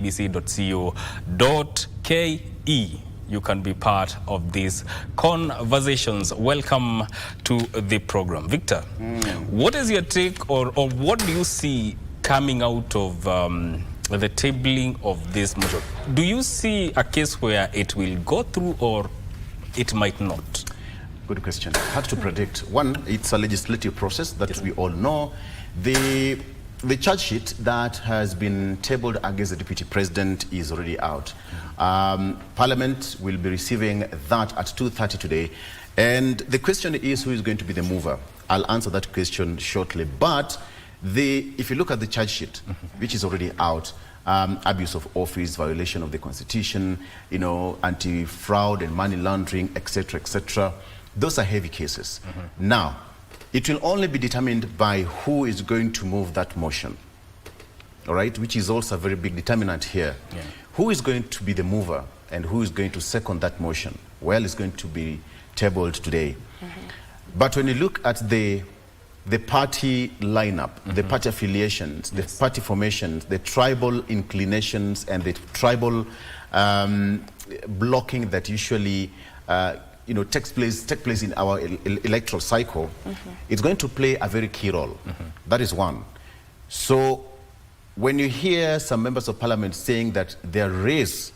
kbc.co.ke. You can be part of these conversations. Welcome to the program. Victor, what is your take or what do you see coming out of the tabling of this motion? Do you see a case where it will go through or it might not? Good question. Hard to predict. One, it's a legislative process that we all know. The charge sheet that has been tabled against the Deputy President is already out. Parliament will be receiving that at 2:30 today. And the question is, who is going to be the mover? I'll answer that question shortly. But if you look at the charge sheet, which is already out, abuse of office, violation of the Constitution, anti-fraud and money laundering, etc., etc., those are heavy cases. Now, it will only be determined by who is going to move that motion, all right, which is also a very big determinant here. Yeah. Who is going to be the mover and who is going to second that motion? Well, it's going to be tabled today. But when you look at the party lineup, the party affiliations, the party formations, the tribal inclinations, and the tribal blocking that usually takes place in our electoral cycle, it's going to play a very key role. That is one. So when you hear some members of parliament saying that there is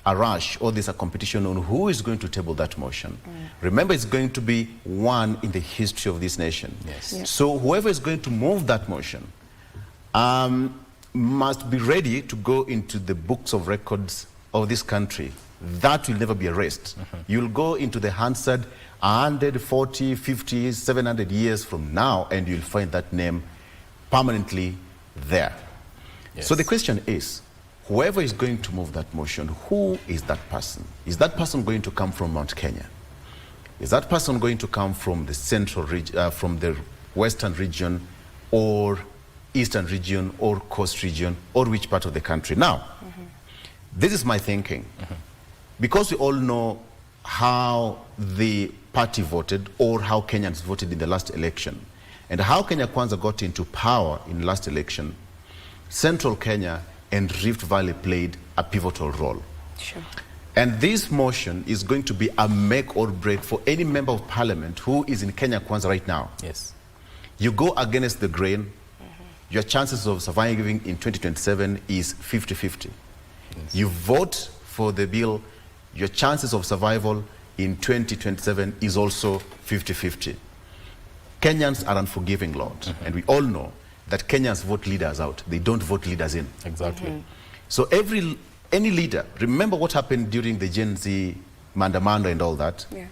a rush or there's a competition on who is going to table that motion, remember it's going to be one in the history of this nation. Yes. Yeah. So whoever is going to move that motion must be ready to go into the books of records of this country. That will never be erased. You'll go into the Hansard 140, 50, 700 years from now, and you'll find that name permanently there. Yes. So the question is, whoever is going to move that motion, who is that person? Is that person going to come from Mount Kenya? Is that person going to come from the central region, from the western region, or eastern region, or coast region, or which part of the country? Now, this is my thinking. Because we all know how the party voted or how Kenyans voted in the last election and how Kenya Kwanza got into power in the last election, Central Kenya and Rift Valley played a pivotal role. Sure. And this motion is going to be a make or break for any member of parliament who is in Kenya Kwanza right now. Yes. You go against the grain, your chances of surviving in 2027 is 50-50. Yes. You vote for the bill, your chances of survival in 2027 is also 50-50. Kenyans are unforgiving, Lord. And we all know that Kenyans vote leaders out. They don't vote leaders in. Exactly. So any leader, remember what happened during the Gen Z Mandamanda and all that? Yeah.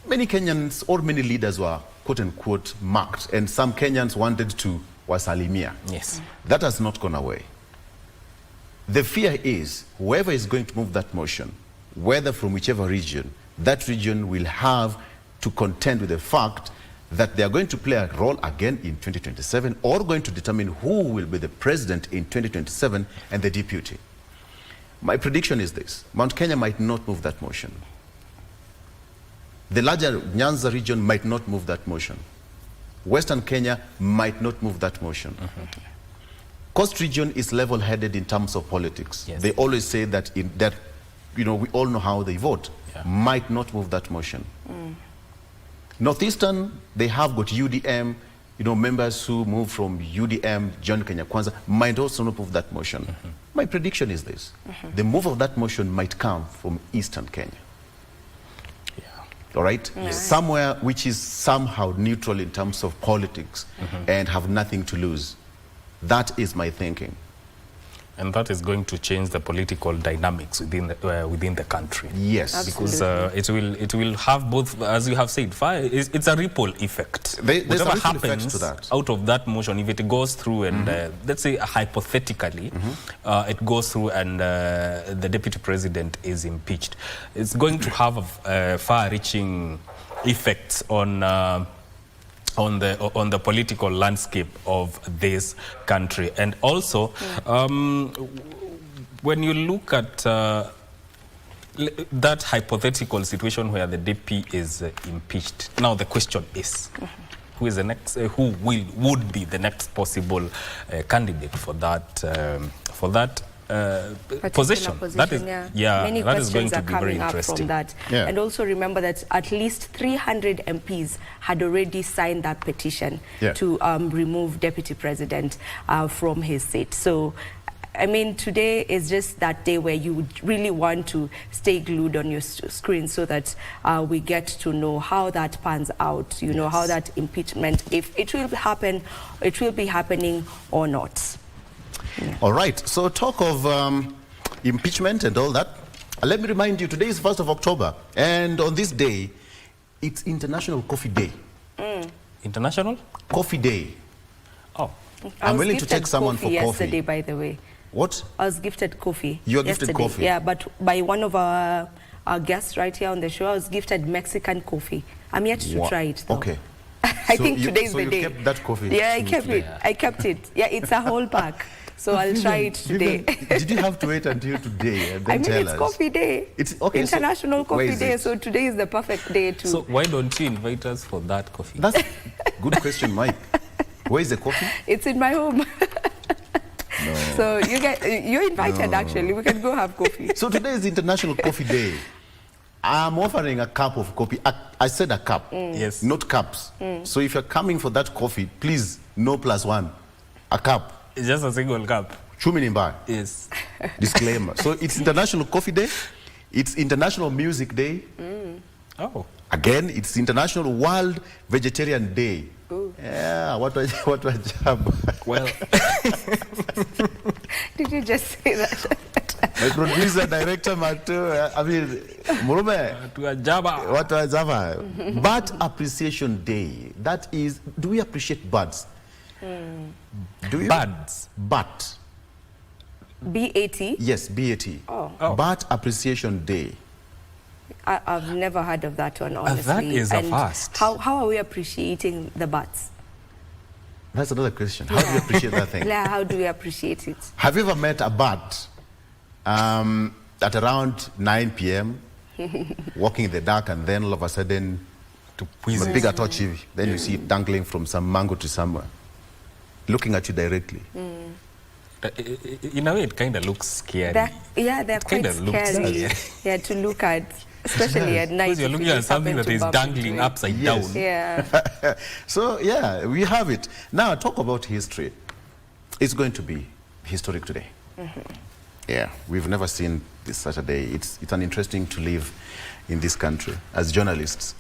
Many Kenyans or many leaders were quote unquote marked, and some Kenyans wanted to wasalimia. Yes. That has not gone away. The fear is whoever is going to move that motion, whether from whichever region, that region will have to contend with the fact that they are going to play a role again in 2027 or going to determine who will be the president in 2027 and the deputy. My prediction is this: Mount Kenya might not move that motion. The larger Nyanza region might not move that motion. Western Kenya might not move that motion. Coast region is level-headed in terms of politics. Yes. They always say that we all know how they vote. Yeah. Might not move that motion. Northeastern, they have got UDM, members who move from UDM, John Kenya Kwanza, might also not move that motion. My prediction is this: the move of that motion might come from Eastern Kenya. Yeah. All right? Yeah. Somewhere which is somehow neutral in terms of politics and have nothing to lose. That is my thinking. And that is going to change the political dynamics within the country. Yes, because it will have both, as you have said, it's a ripple effect. Whatever happens to that, out of that motion, if it goes through and let's say hypothetically, it goes through and the deputy president is impeached, it's going to have far-reaching effects on the political landscape of this country. And also, when you look at that hypothetical situation where the DP is impeached, now the question is, who is the next? Would be the next possible candidate for that position. That is, Many that is going questions to are be very coming up interesting. from that. Yeah. And also remember that at least 300 MPs had already signed that petition to remove Deputy President from his seat. So, I mean, today is just that day where you would really want to stay glued on your screen so that we get to know how that pans out, you know, how that impeachment, if it will happen, it will be happening or not. Yeah. All right, so talk of impeachment and all that. Let me remind you, today is 1st of October, and on this day, it's International Coffee Day. International? Coffee Day. Oh. I'm willing to take someone for coffee. Yesterday, by the way. What? I was gifted coffee. You were gifted coffee? Yeah, but by one of our guests right here on the show, I was gifted Mexican coffee. I'm yet to try it, though. Okay. I think today's the day. So you kept that coffee? Yeah, I kept it. I kept it. Yeah, it's a whole pack. So I'll try it today. Did you have to wait until today and then it's coffee day. It's okay, International Coffee Day. So today is the perfect day to... So why don't you invite us for that coffee? That's a good question, Mike. Where is the coffee? It's in my home. No. So you're invited, actually. We can go have coffee. So today is International Coffee Day. I'm offering a cup of coffee. I said a cup, yes, not cups. So if you're coming for that coffee, please, no +1, a cup. It's just a single cup. Chuminimba. Yes. Disclaimer. So it's International Coffee Day. It's International Music Day. Oh. Again, it's International World Vegetarian Day. Ooh. Yeah, what a job. Well. Did you just say that? My producer, director, I mean, Murume. What a job. Bat Appreciation Day. That is, do we appreciate birds? Do you? Birds? Bat. B-A-T? Yes, B-A-T. Oh. Bat Appreciation Day. I've never heard of that one, honestly. That is a first. How are we appreciating the bats? That's another question. How do you appreciate that thing? How do we appreciate it? Have you ever met a bat at around 9 p.m., walking in the dark, and then all of a sudden, a bigger torch, then you see it dangling from some mango to somewhere, looking at you directly? In a way, it kind of looks scary. They're quite scary. Yeah, to look at, especially at night. Because you're looking at something that is dangling upside down. Yeah. So, yeah, we have it. Now, talk about history. It's going to be historic today. Yeah, we've never seen this such a day. It's an interesting to live in this country. As journalists,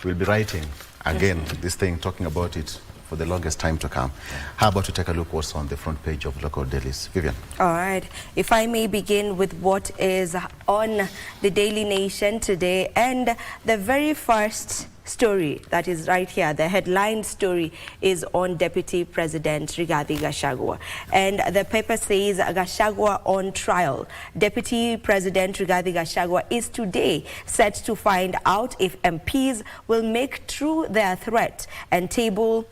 we'll be writing again this thing, talking about it for the longest time to come. How about we take a look what's on the front page of local dailies? Vivian. All right. If I may begin with what is on the Daily Nation today, and the very first story that is right here, the headline story, is on Deputy President Rigathi Gachagua. And the paper says Gachagua on trial. Deputy President Rigathi Gachagua is today set to find out if MPs will make true their threat and table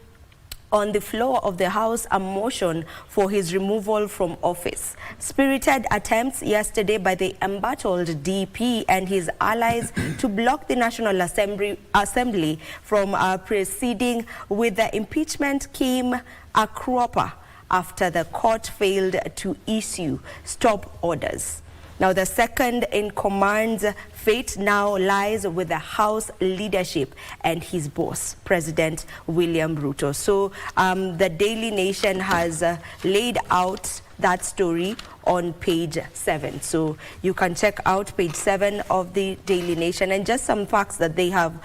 on the floor of the House a motion for his removal from office. Spirited attempts yesterday by the embattled DP and his allies to block the National Assembly from proceeding with the impeachment came a cropper after the court failed to issue stop orders. Now, the second in command's fate now lies with the House leadership and his boss, President William Ruto. So the Daily Nation has laid out that story on page 7. So you can check out page 7 of the Daily Nation, and just some facts that they have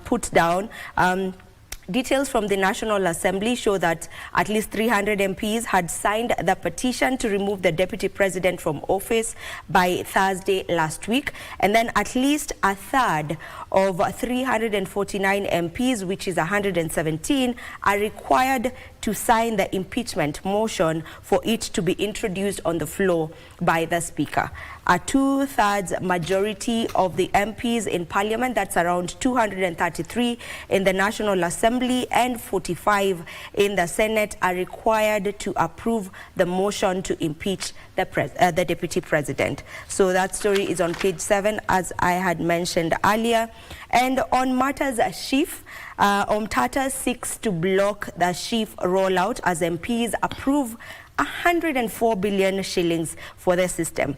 put down. Details from the National Assembly show that at least 300 MPs had signed the petition to remove the Deputy President from office by Thursday last week. And then at least a third of 349 MPs, which is 117, are required to sign the impeachment motion for it to be introduced on the floor by the Speaker. A 2/3 majority of the MPs in Parliament, that's around 233 in the National Assembly and 45 in the Senate, are required to approve the motion to impeach the Deputy President. So that story is on page 7, as I had mentioned earlier. And on matters SHIF, Omtata seeks to block the SHIF rollout as MPs approve 104 billion shillings for the system.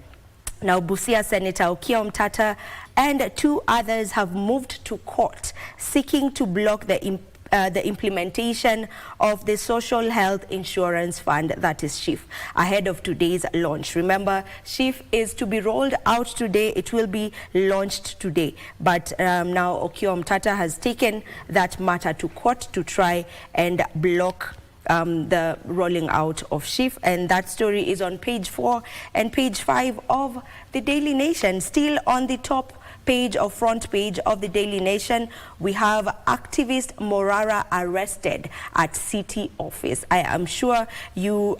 Now, Busia Senator Okiya Omtata and 2 others have moved to court seeking to block the implementation of the Social Health Insurance Fund, that is SHIF, ahead of today's launch. Remember, SHIF is to be rolled out today. It will be launched today. But now Okiya Omtata has taken that matter to court to try and block the rolling out of SHIF, and that story is on page 4 and page 5 of the Daily Nation. Still on the top page or front page of the Daily Nation, we have activist Morara arrested at city office. I am sure you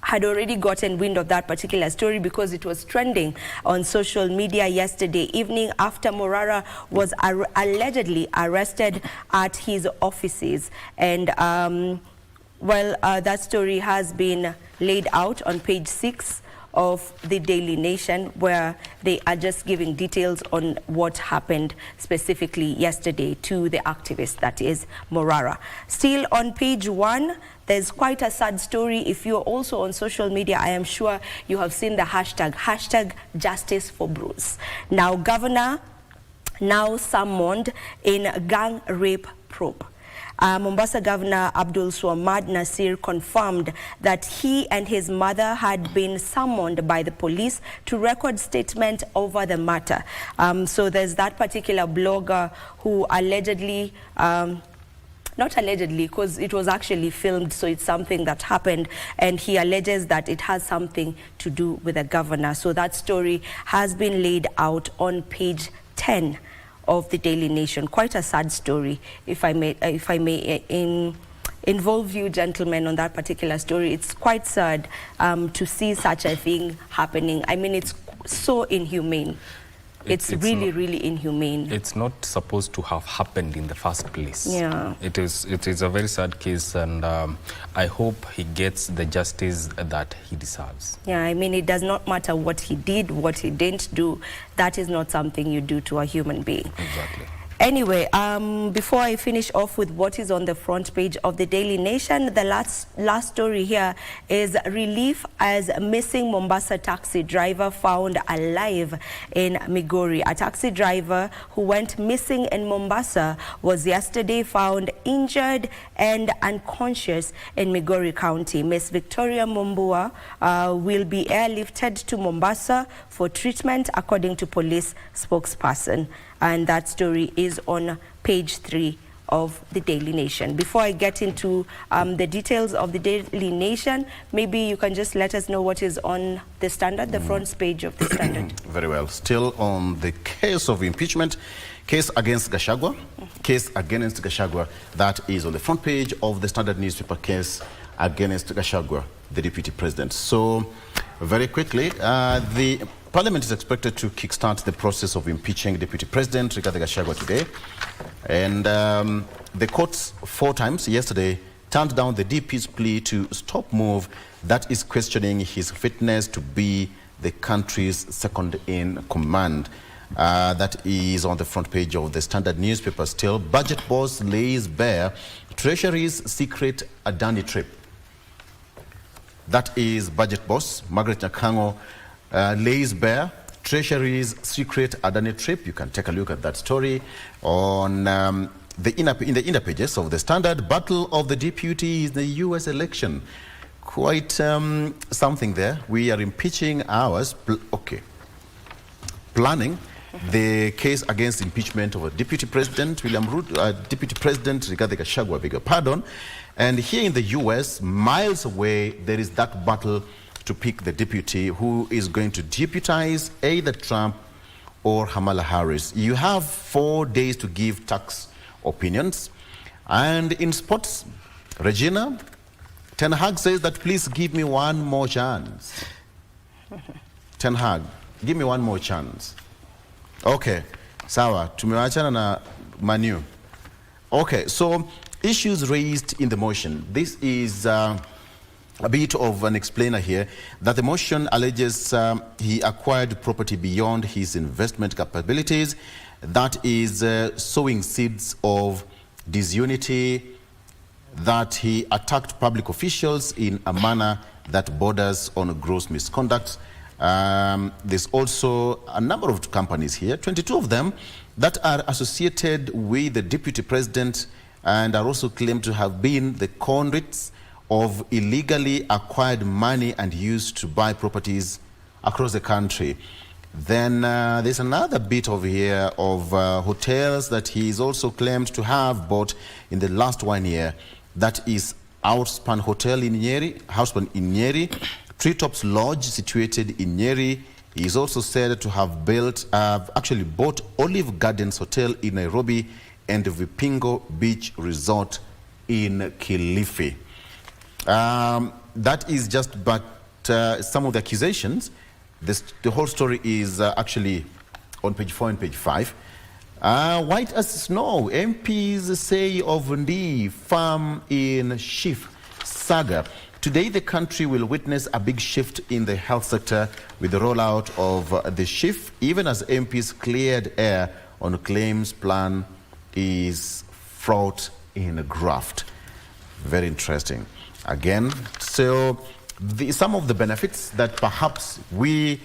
had already gotten wind of that particular story because it was trending on social media yesterday evening after Morara was allegedly arrested at his offices. And that story has been laid out on page 6 of the Daily Nation, where they are just giving details on what happened specifically yesterday to the activist, that is Morara. Still on page 1, there's quite a sad story. If you're also on social media, I am sure you have seen the hashtag Justice for Bruce. Now, Governor now summoned in gang rape probe. Mombasa Governor Abdul Swamad Nasir confirmed that he and his mother had been summoned by the police to record statement over the matter. So there's that particular blogger who allegedly, not allegedly, because it was actually filmed, so it's something that happened, and he alleges that it has something to do with the governor. So that story has been laid out on page 10 of the Daily Nation. Quite a sad story, if I may involve you gentlemen on that particular story. It's quite sad to see such a thing happening. I mean, it's so inhumane. It's really, really inhumane. It's not supposed to have happened in the first place. Yeah. It is a very sad case, and I hope he gets the justice that he deserves. Yeah, I mean, it does not matter what he did, what he didn't do. That is not something you do to a human being. Exactly. Anyway, before I finish off with what is on the front page of the Daily Nation, the last story here is relief as missing Mombasa taxi driver found alive in Migori. A taxi driver who went missing in Mombasa was yesterday found injured and unconscious in Migori County. Miss Victoria Mumbua will be airlifted to Mombasa for treatment, according to police spokesperson. And that story is on page 3 of the Daily Nation. Before I get into the details of the Daily Nation, maybe you can just let us know what is on the Standard, the front page of the Standard. Very well. Still on the case of impeachment, case against Gachagua, case against Gachagua, that is on the front page of the Standard newspaper, case against Gachagua, the deputy president. So, very quickly, the Parliament is expected to kickstart the process of impeaching Deputy President Rigathi Gachagua today. And the courts 4 times yesterday turned down the DP's plea to stop move that is questioning his fitness to be the country's second in command. That is on the front page of the Standard newspaper. Still, budget boss lays bare Treasury's secret Adani trip. That is budget boss Margaret Nyakango lays bare Treasury's secret Adani trip. You can take a look at that story on in the inner pages of the Standard. Battle of the deputies in the US election. Quite something there. We are impeaching ours. Planning the case against impeachment of a Deputy President Deputy President Rigathi Gachagua, beg your pardon. And here in the US, miles away, there is that battle to pick the deputy who is going to deputize either Trump or Kamala Harris. You have 4 days to give tax opinions. And in sports, Regina, Ten Hag says that please give me one more chance. Ten Hag, give me one more chance. Okay, sawa, tumewachana na Manu. Okay, so issues raised in the motion. This is a bit of an explainer here, that the motion alleges he acquired property beyond his investment capabilities. That is sowing seeds of disunity, that he attacked public officials in a manner that borders on gross misconduct. There's also a number of companies here, 22 of them, that are associated with the deputy president and are also claimed to have been the conduits of illegally acquired money and used to buy properties across the country. Then there's another bit over here of hotels that he's also claimed to have bought in the last 1 year. That is Outspan Hotel in Nyeri, Treetops Lodge situated in Nyeri. He is also said to have actually bought Olive Gardens Hotel in Nairobi and Vipingo Beach Resort in Kilifi. That is just but some of the accusations. The whole story is actually on page 4 and page 5. White as snow, MPs say of Ndi farm in Shif saga. Today, the country will witness a big shift in the health sector with the rollout of the Shif, even as MPs cleared air on claims plan is fraught in graft. Very interesting. Again, so some of the benefits that perhaps we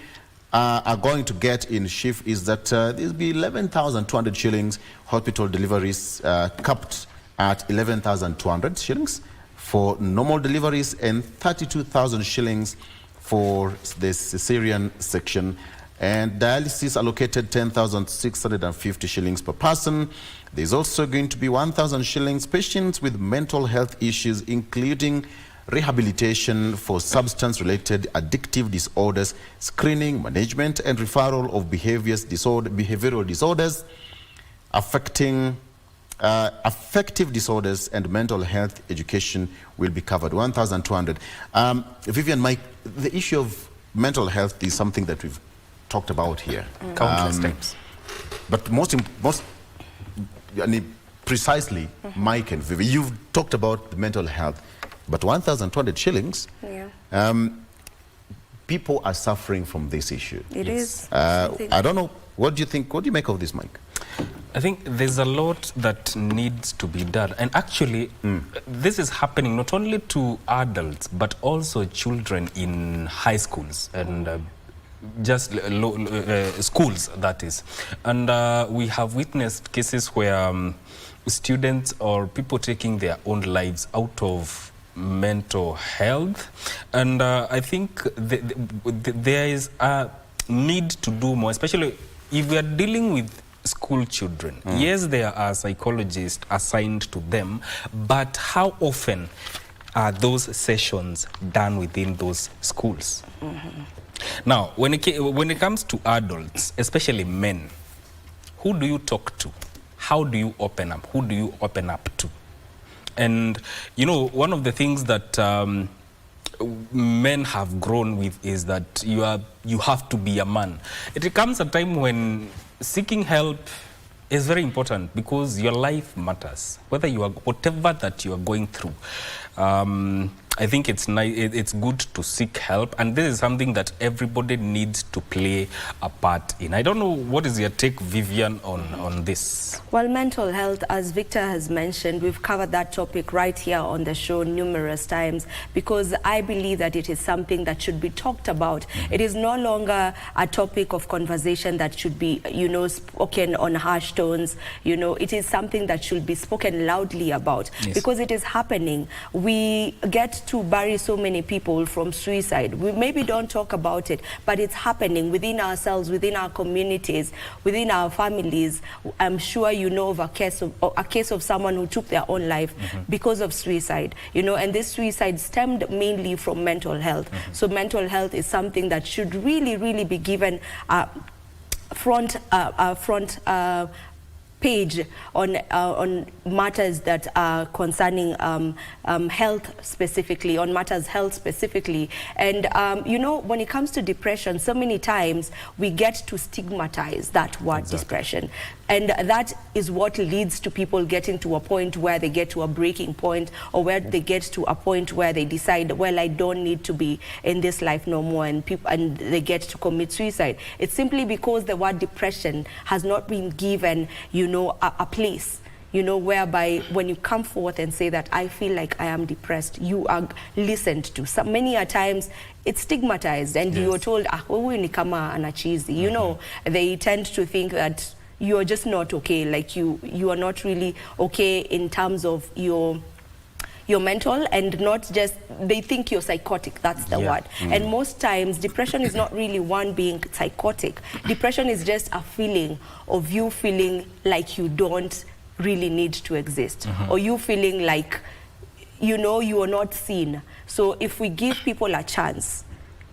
are going to get in Shif is that there'll be 11,200 shillings, hospital deliveries capped at 11,200 shillings for normal deliveries and 32,000 shillings for the cesarean section, and dialysis allocated 10,650 shillings per person. There's also going to be 1,000 shillings patients with mental health issues, including rehabilitation for substance-related addictive disorders, screening, management, and referral of behavioral disorders affecting affective disorders and mental health education will be covered. 1,200. Vivian, Mike, the issue of mental health is something that we've talked about here countless times. But precisely, Mike and Vivian, you've talked about the mental health. But 1,200 shillings, people are suffering from this issue. It is. I don't know. What do you think? What do you make of this, Mike? I think there's a lot that needs to be done. And actually, this is happening not only to adults, but also children in high schools and just schools, that is. And we have witnessed cases where students or people taking their own lives out of mental health, and I think there is a need to do more, especially if we are dealing with school children. Yes, there are psychologists assigned to them, but how often are those sessions done within those schools? Now, when it comes to adults, especially men, who do you talk to? How do you open up? Who do you open up to? And, you know, one of the things that men have grown with is that you have to be a man. It comes a time when seeking help is very important because your life matters. Whatever that you are going through, I think it's good to seek help, and this is something that everybody needs to play a part in. I don't know, what is your take, Vivian, on this? Well, mental health, as Victor has mentioned, we've covered that topic right here on the show numerous times because I believe that it is something that should be talked about. It is no longer a topic of conversation that should be, you know, spoken on harsh tones. You know, it is something that should be spoken loudly about because it is happening. We get to bury so many people from suicide. We maybe don't talk about it, but it's happening within ourselves, within our communities, within our families. I'm sure you know of a case of someone who took their own life because of suicide, you know, and this suicide stemmed mainly from mental health. So mental health is something that should really be given front page on matters that are concerning health specifically, on matters health specifically. And you know, when it comes to depression, so many times we get to stigmatize that word depression. And that is what leads to people getting to a point where they get to a breaking point, or where they get to a point where they decide, well, I don't need to be in this life no more, and they get to commit suicide. It's simply because the word depression has not been given, you know, a place. you know, whereby when you come forth and say that I feel like I am depressed, you are listened to. So many a times it's stigmatized, and you're told, wewe ni kama anachizi. You know, they tend to think that you're just not okay, like you are not really okay in terms of your mental, and not just, they think you're psychotic, that's the word. And most times depression is not really one being psychotic. Depression is just a feeling of you feeling like you don't really need to exist, or you feeling like, you know, you are not seen. So if we give people a chance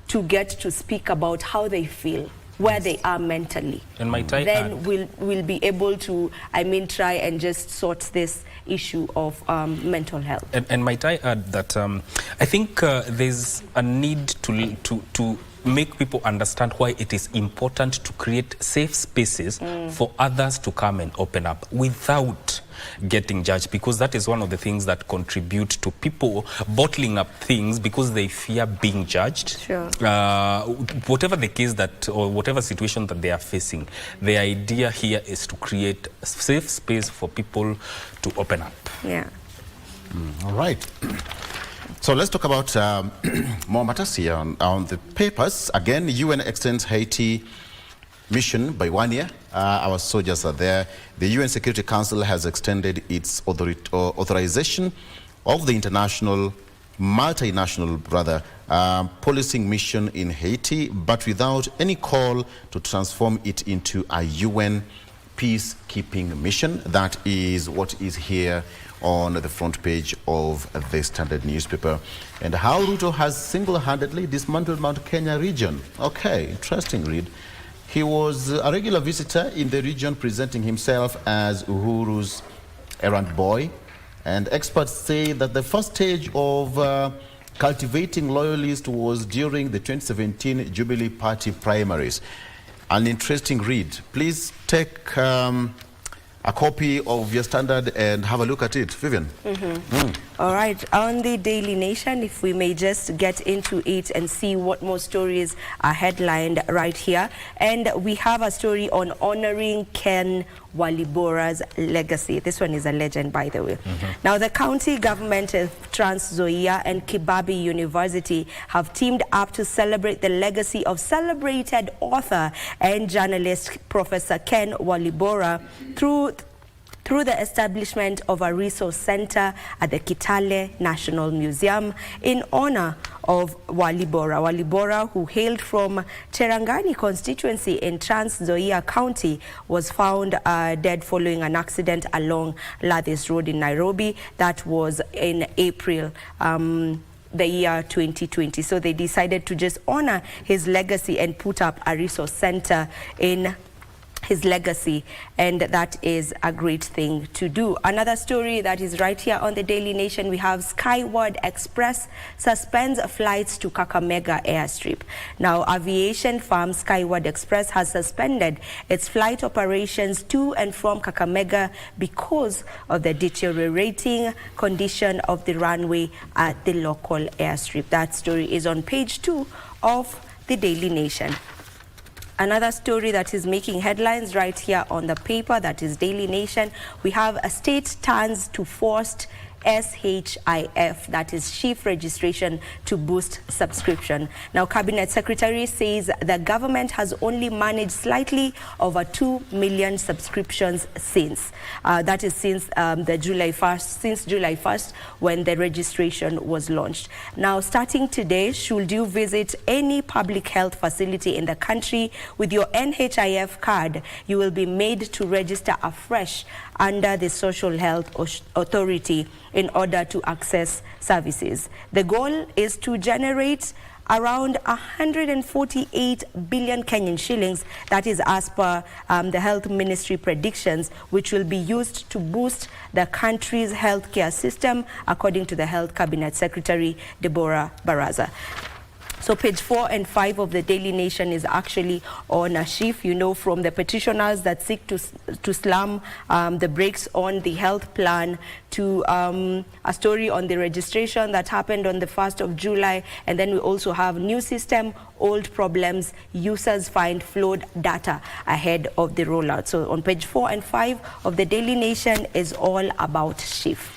to get to speak about how they feel, where they are mentally, and then we'll be able to, I mean, try and just sort this issue of mental health. And might I add that I think there's a need to make people understand why it is important to create safe spaces for others to come and open up without getting judged, because that is one of the things that contribute to people bottling up things because they fear being judged. Sure. Whatever the case that, or whatever situation that they are facing, the idea here is to create a safe space for people to open up. Yeah. All right. So let's talk about more matters here on the papers. Again, UN extends Haiti mission by 1 year. Our soldiers are there. The UN Security Council has extended its authorization of the multinational policing mission in Haiti, but without any call to transform it into a UN peacekeeping mission. That is what is here on the front page of the Standard newspaper. And how Ruto has single-handedly dismantled Mount Kenya region. Okay, interesting read. He was a regular visitor in the region, presenting himself as Uhuru's errand boy. And experts say that the first stage of cultivating loyalists was during the 2017 Jubilee Party primaries. An interesting read. Please take a copy of your Standard and have a look at it. Vivian. All right, on the Daily Nation, if we may just get into it and see what more stories are headlined right here. And we have a story on honoring Ken Walibora's legacy. This one is a legend, by the way. Now, the county government of Trans Nzoia and Kibabi University have teamed up to celebrate the legacy of celebrated author and journalist Professor Ken Walibora through the establishment of a resource center at the Kitale National Museum in honor of Walibora. Walibora, who hailed from Cherangani constituency in Trans Nzoia County, was found dead following an accident along Lathis Road in Nairobi. That was in April the year 2020. So they decided to just honor his legacy and put up a resource center in his legacy, and that is a great thing to do. Another story that is right here on the Daily Nation, we have Skyward Express suspends flights to Kakamega airstrip. Now, aviation firm Skyward Express has suspended its flight operations to and from Kakamega because of the deteriorating condition of the runway at the local airstrip. That story is on page 2 of the Daily Nation. Another story that is making headlines right here on the paper, that is Daily Nation. We have a state turns to forced SHIF, that is chief registration, to boost subscription. Now, Cabinet Secretary says the government has only managed slightly over 2 million subscriptions since. That is since July 1st, when the registration was launched. Now, starting today, should you visit any public health facility in the country with your NHIF card, you will be made to register afresh under the Social Health Authority in order to access services. The goal is to generate around 148 billion Kenyan shillings, that is as per the Health Ministry predictions, which will be used to boost the country's healthcare system, according to the Health Cabinet Secretary Deborah Baraza. So page 4 and 5 of the Daily Nation is actually on a shift, you know, from the petitioners that seek to slam the brakes on the health plan to a story on the registration that happened on the 1st of July. And then we also have new system, old problems, users find flawed data ahead of the rollout. So on page 4 and 5 of the Daily Nation is all about shift.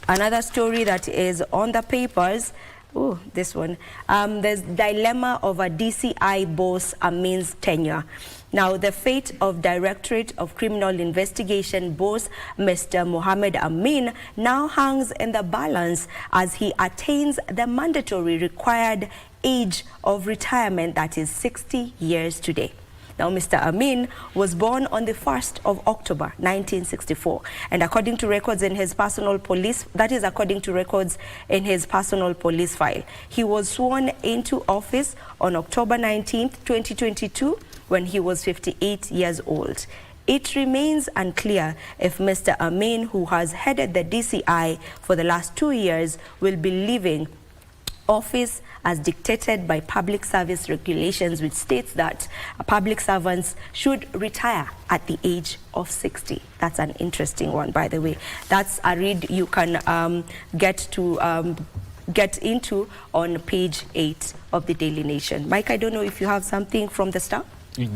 Another story that is on the papers, oh, this one. There's dilemma of a DCI boss Amin's tenure. Now, the fate of Directorate of Criminal Investigation boss Mr. Mohammed Amin now hangs in the balance as he attains the mandatory required age of retirement, that is 60 years today. Now, Mr. Amin was born on the 1st of October, 1964. And according to records in his personal police, that is according to records in his personal police file, he was sworn into office on October 19th, 2022, when he was 58 years old. It remains unclear if Mr. Amin, who has headed the DCI for the last 2 years, will be leaving office as dictated by public service regulations, which states that public servants should retire at the age of 60. That's an interesting one, by the way. That's a read you can get into on page 8 of the Daily Nation. Mike, I don't know if you have something from the Star?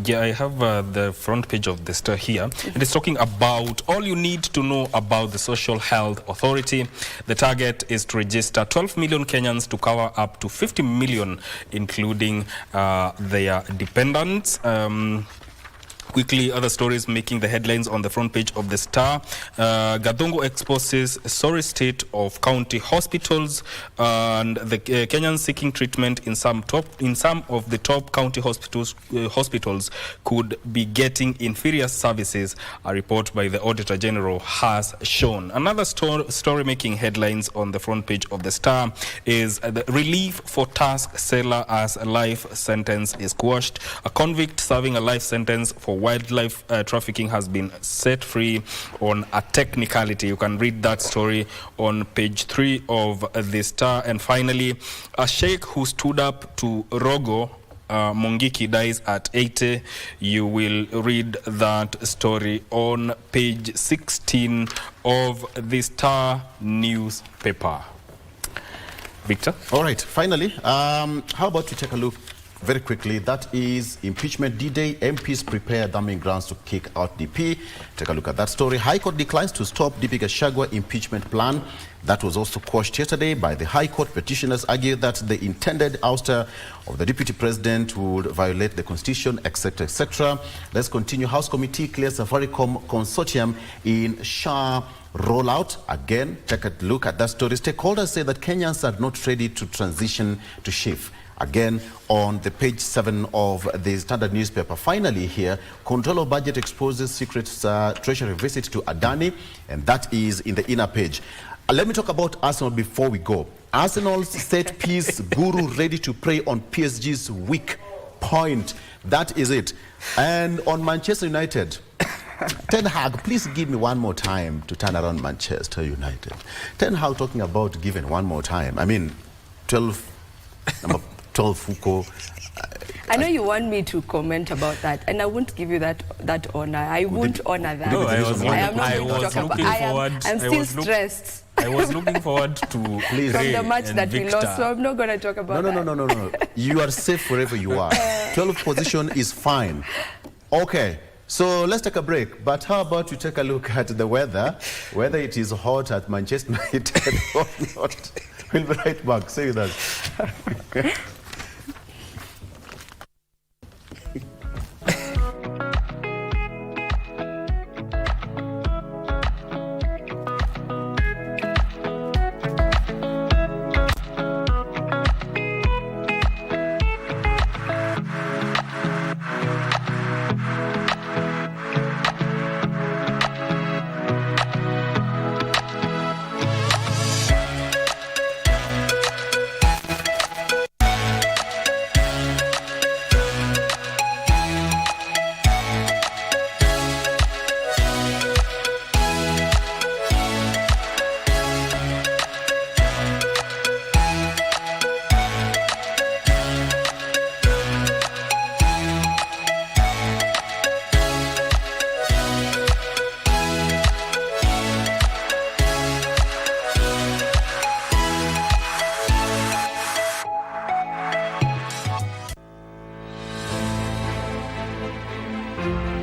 Yeah, I have the front page of the Star here. It is talking about all you need to know about the Social Health Authority. The target is to register 12 million Kenyans to cover up to 50 million, including their dependents. Quickly, other stories making the headlines on the front page of the Star. Gathongo exposes sorry state of county hospitals, and the Kenyans seeking treatment in some of the top county hospitals could be getting inferior services. A report by the Auditor General has shown. Another story making headlines on the front page of the Star is the relief for task seller as a life sentence is quashed. A convict serving a life sentence for wildlife trafficking has been set free on a technicality. You can read that story on page 3 of the Star. And finally, a sheikh who stood up to Rogo Mungiki dies at 80. You will read that story on page 16 of the Star newspaper. Victor? All right, finally, how about we take a look very quickly? That is impeachment D-Day. MPs prepare damning grounds to kick out DP. Take a look at that story. High Court declines to stop DP Gachagua impeachment plan. That was also quashed yesterday by the High Court. Petitioners argue that the intended ouster of the Deputy President would violate the Constitution, etc., etc. Let's continue. House Committee clears Safaricom Consortium in SHA rollout. Again, take a look at that story. Stakeholders say that Kenyans are not ready to transition to SHIF. Again, on the page 7 of the Standard newspaper. Finally here, control of budget exposes secret treasury visit to Adani, and that is in the inner page. Let me talk about Arsenal before we go. Arsenal's set piece guru ready to prey on PSG's weak point. That is it. And on Manchester United, Ten Hag, please give me one more time to turn around Manchester United. Ten Hag talking about giving one more time. I mean, 12 Foucault. I know you want me to comment about that, and I won't give you that honor. I won't honor that. No, I'm still stressed. I was looking forward to from the match that we lost, so I'm not going to talk about that. No. You are safe wherever you are. 12th position is fine. Okay. So let's take a break. But how about you take a look at the weather, whether it is hot at Manchester United or not. We'll be right back. See you then. you.